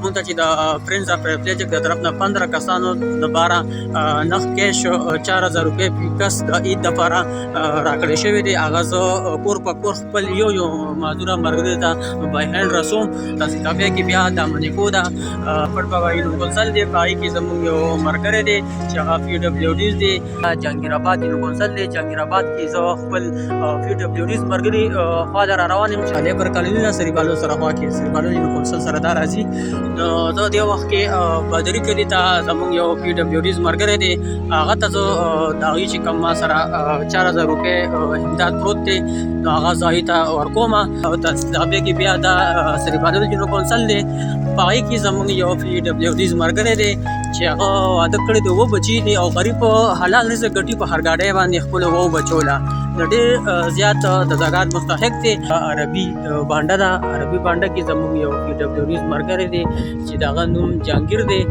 مونږ ته چې د فرینډز اف پریویلیج د طرف نه 15 کسانو د باره نغ کیش 4000 روپۍ په کس د عید لپاره راکړی شوی دی. هغه زه کور په کور خپل یو معذوره ملګري ته بای هینډ رسوم. تاسې تابع کې بیا د منیکو ده پټ بابا یونیکونسل دی، په هغې کې زموږ یو ملګری دی چې هغه پی ډبلیو ډیز دی. جهانګیر آباد یونیکونسل دی، جهانګیر آباد کې زه خپل پی ډبلیو ډیز ملګري خوا ته را روان یم چې لیبر کالوني ده سریبالو سره خوا کې سریبالو یونیکونسل سره دا راځي. نو زه دې وخت کې بدري کلي ته زموږ یو پی ډبلیو ډیز ملګری دی، هغه ته زه د هغې چې کوم ما سره 4000 روپۍ امداد پروت دی نو هغه زه هغې ته ورکوم. تابع کې بیا دا سریبالو یونیکونسل دی، په هغې کې زموږ یو پی ډبلیو ډیز ملګری دی چې هغه واده کړی دی، 7 بچي دي او غریب حلال رزق ګټي په هرګاډۍ باندې خپلو 7 بچو له د ډېر زیات د زکات مستحق دی. عربي بانډه ده، عربي بانډه کې زموږ یو پی ډبلیو ډیز ملګری دی چې د هغه نوم جهانګیر دی.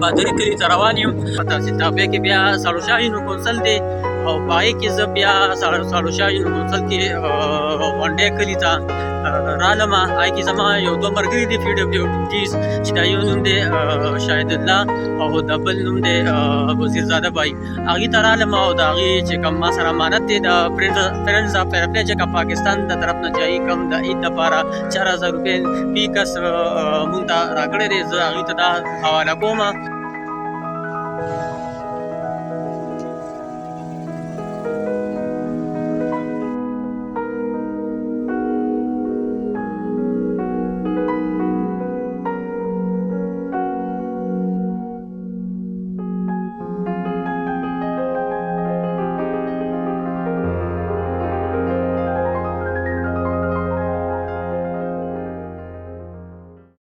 بادري کلي ته روان یم. تاسې تابع کې بیا ساړوشاه یونیکونسل دی او په هغې کې زه بیا ساړوشاه یونیکونسل کې غونډۍ کلي ته رالم. هغې کې زما یو 2 ملګري دي پی ډبلیو ډیز چې د یو نوم دی شاهد الله او د بل نوم دی وزیرزاده بای. هغې ته رالم او د هغې چې کوم ما سره امانت دی د فرینډز اف پریویلیج کا پاکستان د طرف نه چې کوم د عید لپاره 4000 روپۍ فی کس مونږ ته راکړی دی، زه هغې ته دا حواله کوم.